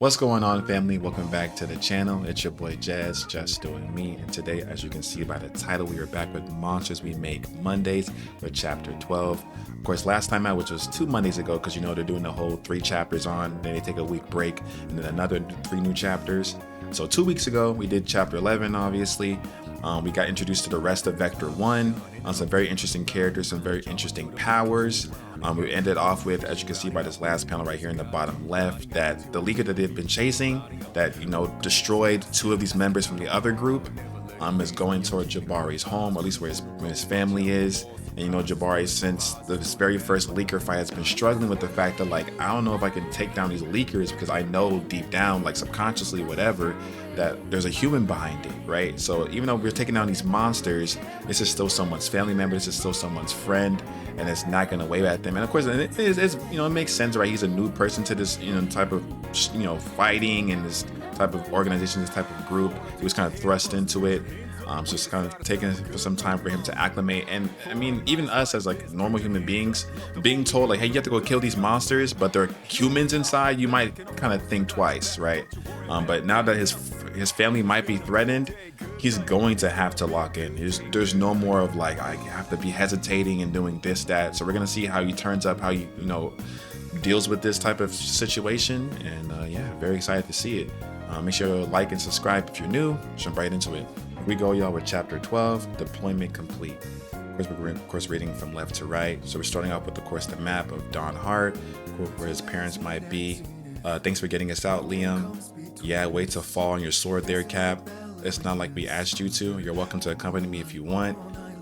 What's going on, family? Welcome back to the channel. It's your boy Jazz, just doing me. And today, as you can see by the title, we are back with Monsters We Make Mondays with chapter 12. Of course, last time out, which was 2 Mondays ago, because you know they're doing the whole 3 chapters on, then they take a week break, and then another 3 new chapters. So 2 weeks ago, we did chapter 11, obviously. We got introduced to the rest of Vector 1, some very interesting characters, some very interesting powers. We ended off with, as you can see by this last panel right here in the bottom left, that the leaker that they've been chasing, that, you know, destroyed 2 of these members from the other group, is going toward Jabari's home, or at least where his family is. And you know, Jabari, since this very first leaker fight, has been struggling with the fact that, like, I don't know if I can take down these leakers, because I know deep down, like subconsciously, whatever, that there's a human behind it, right? So even though we're taking down these monsters, this is still someone's family member, this is still someone's friend, and it's not gonna wave at them. And of course, it's you know, it makes sense, right? He's a new person to this, you know, type of, you know, fighting and this type of organization, this type of group. He was kind of thrust into it. So it's kind of taking some time for him to acclimate. And I mean, even us as like normal human beings, being told like, hey, you have to go kill these monsters, but they're humans inside, you might kind of think twice, right? But now that his family might be threatened, he's going to have to lock in. There's no more of like, I have to be hesitating and doing this, that. So we're gonna see how he turns up, how he, you know, deals with this type of situation. And yeah, very excited to see it. Make sure to like and subscribe if you're new. Jump right into it. Here we go, y'all, with chapter 12, deployment complete. Of course, reading from left to right. So we're starting off with, of course, the map of Don Hart, where his parents might be. Thanks for getting us out, Liam. Yeah, wait to fall on your sword there, Cap. It's not like we asked you to. You're welcome to accompany me if you want.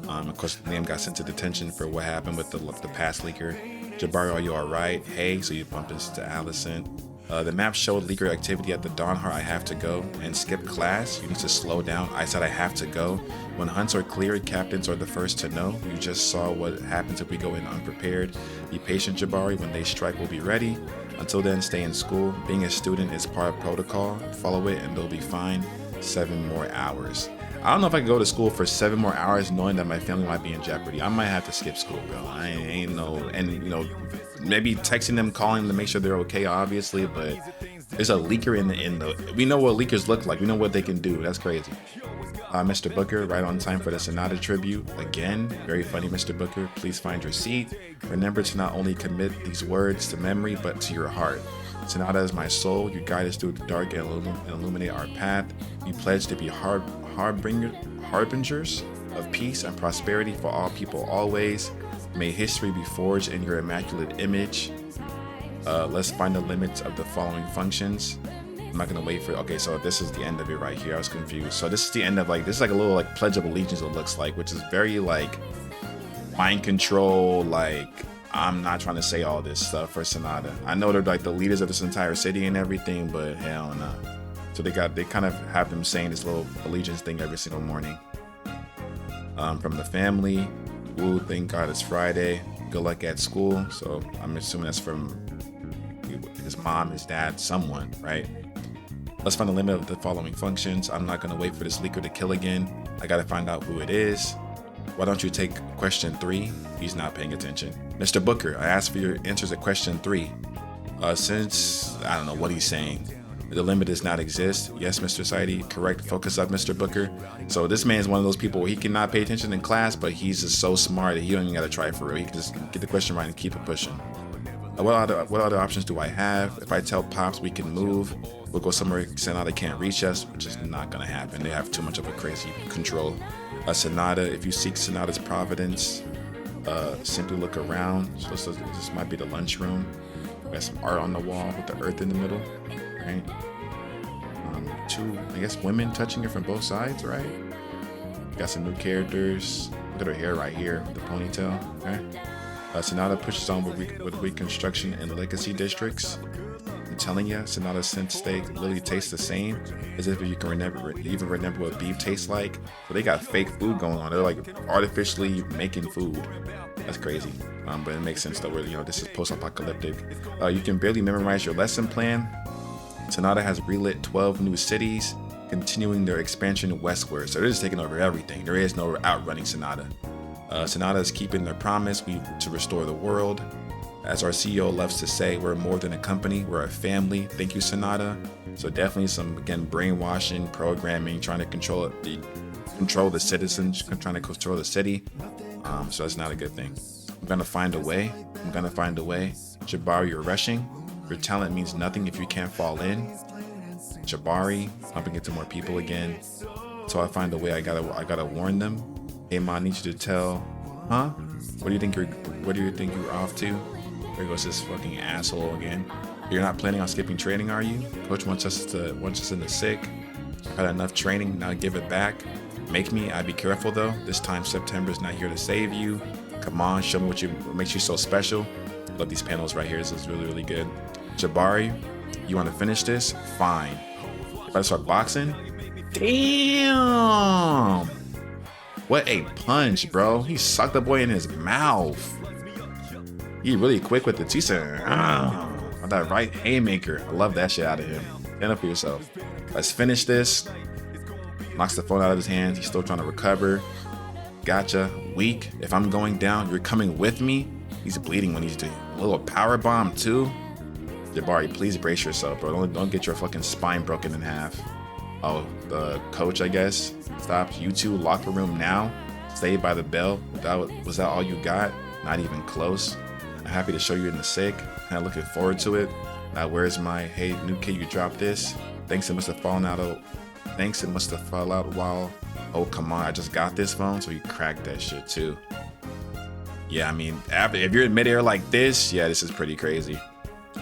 Of course, Liam got sent to detention for what happened with the past leaker. Jabari, are you all right? Hey, so you bump into Allison. The map showed leaker activity at the Don Hart. I have to go. And skip class. You need to slow down. I said I have to go. When hunts are cleared, captains are the first to know. You just saw what happens if we go in unprepared. Be patient, Jabari. When they strike, we'll be ready. Until then, stay in school. Being a student is part of protocol. Follow it and they'll be fine. 7 more hours. I don't know if I can go to school for 7 more hours knowing that my family might be in jeopardy. I might have to skip school, bro. I ain't no, and you know, maybe texting them, calling them to make sure they're okay, obviously, but there's a leaker in the, we know what leakers look like. We know what they can do. That's crazy. Mr. Booker, right on time for the Sonata tribute. Again, very funny, Mr. Booker. Please find your seat. Remember to not only commit these words to memory, but to your heart. Sonata is my soul. You guide us through the dark and illuminate our path. We pledge to be harbingers of peace and prosperity for all people always. May history be forged in your immaculate image. Let's find the limits of the following functions. I'm not gonna wait for it. Okay, so this is the end of it right here. I was confused. So this is the end of, like, this is like a little like Pledge of Allegiance, it looks like, which is very like mind control. Like, I'm not trying to say all this stuff for Sonata. I know they're like the leaders of this entire city and everything, but hell no. So they kind of have them saying this little allegiance thing every single morning. From the family, woo, thank God it's Friday. Good luck at school. So I'm assuming that's from his mom, his dad, someone, right? Let's find the limit of the following functions. I'm not gonna wait for this leaker to kill again. I gotta find out who it is. Why don't you take question 3? He's not paying attention. Mr. Booker, I asked for your answers at question 3. Since I don't know what he's saying. The limit does not exist. Yes, Mr. Saidi. Correct. Focus up, Mr. Booker. So this man is one of those people where he cannot pay attention in class, but he's just so smart that he don't even gotta try for real. He can just get the question right and keep it pushing. What other options do I have? If I tell Pops we can move, we'll go somewhere Sonata can't reach us, which is not gonna happen. They have too much of a crazy control. Sonata, if you seek Sonata's providence, simply look around. So this might be the lunchroom. Got some art on the wall with the earth in the middle, right? 2, I guess, women touching it from both sides, right? Got some new characters. Look at her hair right here, the ponytail, right? Sonata pushes on with reconstruction in the legacy districts. I'm telling you, Sonata's scent steak literally tastes the same, as if you can even remember what beef tastes like. So they got fake food going on. They're like artificially making food. That's crazy. But it makes sense though, where, you know, this is post-apocalyptic. You can barely memorize your lesson plan. Sonata has relit 12 new cities, continuing their expansion westward. So they're just taking over everything. There is no outrunning Sonata. Sonata is keeping their promise to restore the world. As our CEO loves to say, we're more than a company, we're a family. Thank you, Sonata. So definitely some, again, brainwashing, programming, trying to control the citizens, trying to control the city. So that's not a good thing. I'm gonna find a way. Jabari, you're rushing. Your talent means nothing if you can't fall in. Jabari, bumping into more people again. So I find a way. I gotta warn them. Hey, Ma, I need you to tell. Huh? What do you think you're off to? There goes this fucking asshole again. You're not planning on skipping training, are you? Coach wants us in the sick. Had enough training, now give it back. I'd be careful though. This time September's not here to save you. Come on, show me what makes you so special. Love these panels right here. This is really, really good. Jabari, you want to finish this? Fine. If I start boxing? Damn! What a punch, bro. He sucked the boy in his mouth. He really quick with the T-Center. That right haymaker. I love that shit out of him. Stand up for yourself. Let's finish this. Knocks the phone out of his hands. He's still trying to recover. Gotcha. Weak. If I'm going down, you're coming with me. He's bleeding when he's doing a little power bomb too. Jabari, please brace yourself, bro. Don't get your fucking spine broken in half. Oh, the coach, I guess. Stop. You two, locker room now. Saved by the bell. Was that all you got? Not even close. I'm happy to show you in the sick. I'm looking forward to it. Now, where's my, hey, new kid, you dropped this? Thanks, it must have fallen out while, oh, come on, I just got this phone, so you cracked that shit too. Yeah, I mean, if you're in midair like this, yeah, this is pretty crazy.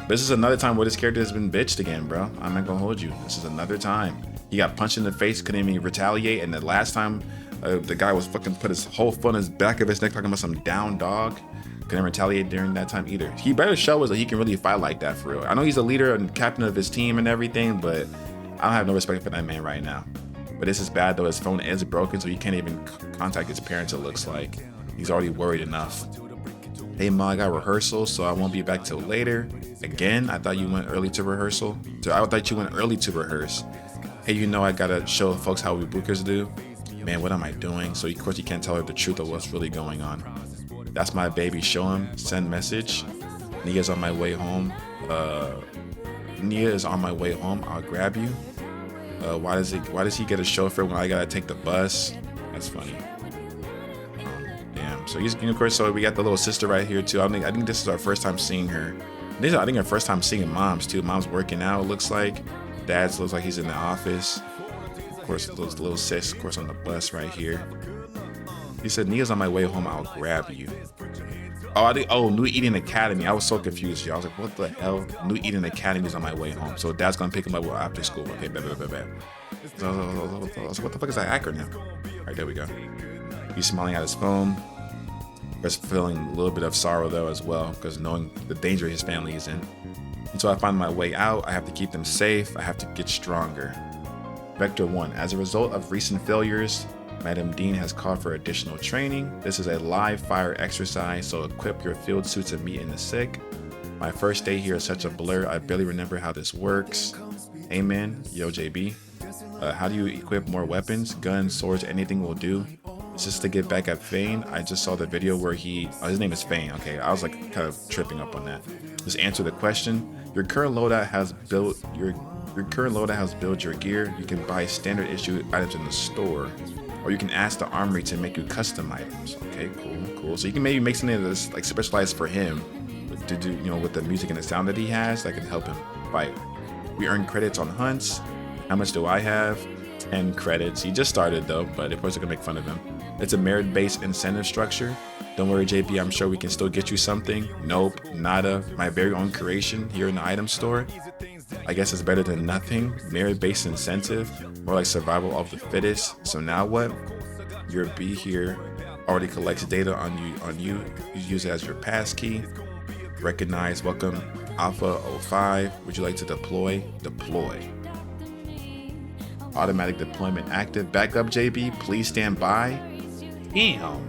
This is another time where this character has been bitched again, bro. I'm not gonna hold you. This is another time. He got punched in the face, couldn't even retaliate, and the last time the guy was fucking put his whole foot on his back of his neck talking about some down dog. Couldn't retaliate during that time either. He better show us that he can really fight like that for real. I know he's a leader and captain of his team and everything, but I don't have no respect for that man right now. But this is bad though. His phone is broken, so he can't even contact his parents, it looks like. He's already worried enough. Hey, Ma, I got rehearsal, so I won't be back till later. Again, I thought you went early to rehearsal. Hey, you know I gotta show folks how we bookers do. Man, what am I doing? So of course you can't tell her the truth of what's really going on. That's my baby. Show him. Send message. Nia's on my way home. Nia is on my way home. I'll grab you. Why does he get a chauffeur when I gotta take the bus? That's funny. Damn. So he's, of course. So we got the little sister right here too. I think this is our first time seeing her. I think our first time seeing Mom's too. Mom's working out. It looks like. Dad's looks like he's in the office. Of course, those little sis, of course, on the bus right here. He said, Nia's on my way home, I'll grab you. Oh, New Eden Academy. I was so confused, y'all. I was like, what the hell? New Eden Academy is on my way home. So Dad's gonna pick him up after school. Okay, bet. So what the fuck is that acronym? All right, there we go. He's smiling at his phone. Just feeling a little bit of sorrow though as well, because knowing the danger his family is in. Until I find my way out, I have to keep them safe. I have to get stronger. Vector 1. As a result of recent failures, Madam Dean has called for additional training. This is a live fire exercise, so equip your field suits and meet in the sick. My first day here is such a blur, I barely remember how this works. Amen. Yo, JB. How do you equip more weapons? Guns, swords, anything will do. Is this to get back at Fane? I just saw the video where his name is Fane. Okay, I was like kind of tripping up on that. Just answer the question. Your current loadout has built your gear. You can buy standard issue items in the store, or you can ask the armory to make you custom items. Okay, cool. So you can maybe make something that's like specialized for him to do, with the music and the sound that he has that can help him fight. We earn credits on hunts. How much do I have? 10 credits. He just started though, but of course they're gonna make fun of him. It's a merit-based incentive structure. Don't worry, JP, I'm sure we can still get you something. Nope, nada. My very own creation here in the item store. I guess it's better than nothing. Merit-based incentive, more like survival of the fittest. So now what? Your B here already collects data on you. You use it as your passkey. Recognize, welcome, Alpha 05. Would you like to deploy? Deploy. Automatic deployment active. Back up, JB. Please stand by. Damn.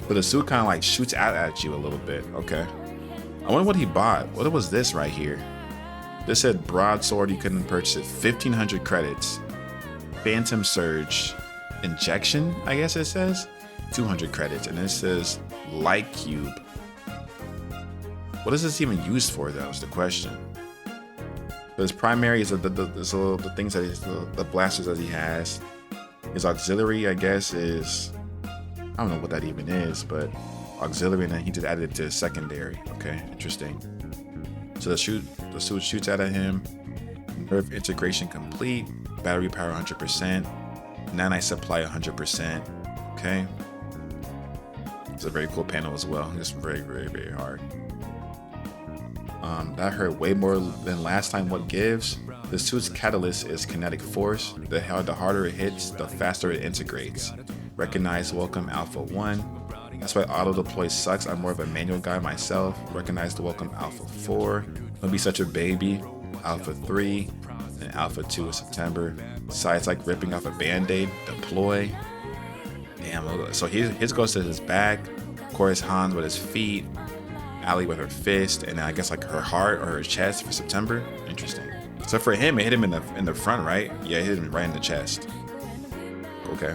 But the suit kind of like shoots out at you a little bit. Okay. I wonder what he bought. What was this right here? This said broadsword. You couldn't purchase it. 1,500 credits. Phantom Surge. Injection, I guess it says. 200 credits. And it says Light Cube. What is this even used for, though, is the question. But his primary is the things that the blasters that he has. His auxiliary, I guess, is, I don't know what that even is, but auxiliary, and then he just added it to his secondary. Okay, interesting. So the suit shoots out at him. Nerve integration complete. Battery power 100%. Nanite supply 100%. Okay. It's a very cool panel as well. It's very, very, very hard. That hurt way more than last time. What gives? The suit's catalyst is kinetic force. The harder it hits, the faster it integrates. Recognize welcome Alpha 1. That's why auto deploy sucks. I'm more of a manual guy myself. Recognize the welcome Alpha 4. Don't be such a baby. Alpha 3. And Alpha 2 is September. Sides like ripping off a band-aid. Deploy. Damn, so his goes to his back. Of course, Hans with his feet. Allie with her fist, and I guess like her heart or her chest for September. Interesting. So for him, it hit him in the front, right? Yeah, it hit him right in the chest. Okay.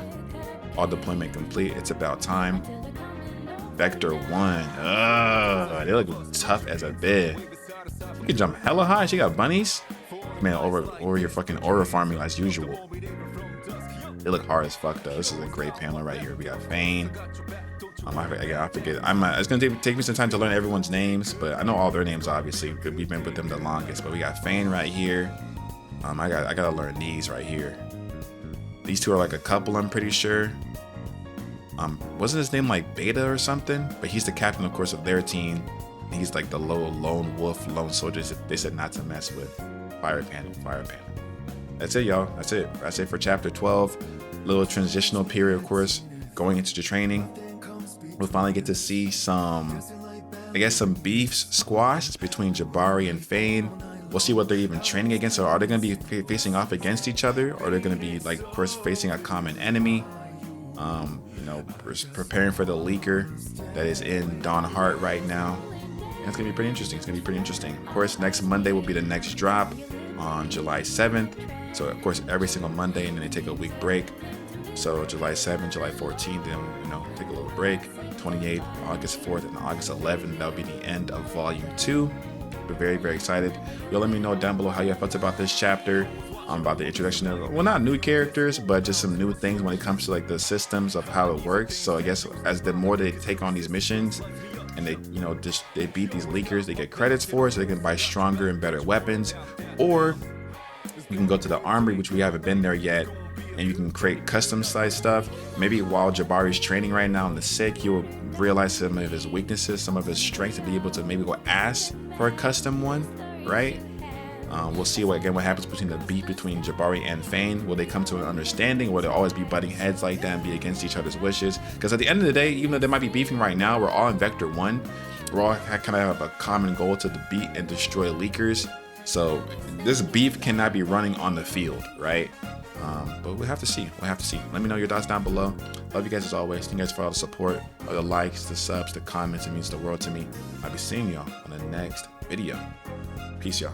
All deployment complete. It's about time. Vector 1. They look tough as a bit. You can jump hella high. She got bunnies. Man, over here fucking aura farming as usual. They look hard as fuck though. This is a great panel right here. We got Fane. I forget. It's gonna take me some time to learn everyone's names, but I know all their names obviously. We've been with them the longest. But we got Fane right here. I gotta learn these right here. These two are like a couple, I'm pretty sure. Wasn't his name like Beta or something? But he's the captain, of course, of their team. He's like the lone wolf, lone soldier. They said not to mess with. Fire panel. That's it, y'all. That's it for chapter 12. Little transitional period, of course, going into the training. We'll finally get to see some beefs squashed between Jabari and Fane. We'll see what they're even training against. Or are they going to be facing off against each other? Or they're going to be, like, of course, facing a common enemy? Preparing for the leaker that is in Dawn Heart right now. And it's going to be pretty interesting. Of course, next Monday will be the next drop on July 7th. So, of course, every single Monday, and then they take a week break. So July 7th, July 14th, then, take a little break. 28th, August 4th, and August 11th. That'll be the end of volume 2. We're very, very excited. You'll let me know down below how you felt about this chapter. About the introduction of, well, not new characters, but just some new things when it comes to like the systems of how it works. So I guess as the more they take on these missions and they, they beat these leakers, they get credits for it, so they can buy stronger and better weapons. Or you can go to the armory, which we haven't been there yet, and you can create custom size stuff. Maybe while Jabari's training right now in the sick, you'll realize some of his weaknesses, some of his strengths, to be able to maybe go ask for a custom one, right? We'll see what happens between the beef between Jabari and Fane. Will they come to an understanding? Will they always be butting heads like that and be against each other's wishes? Because at the end of the day, even though they might be beefing right now, we're all in Vector 1. We're all kind of have a common goal to beat and destroy leakers. So this beef cannot be running on the field, right? But we'll have to see. Let me know your thoughts down below. Love you guys as always. Thank you guys for all the support, all the likes, the subs, the comments. It means the world to me. I'll be seeing y'all on the next video. Peace, y'all.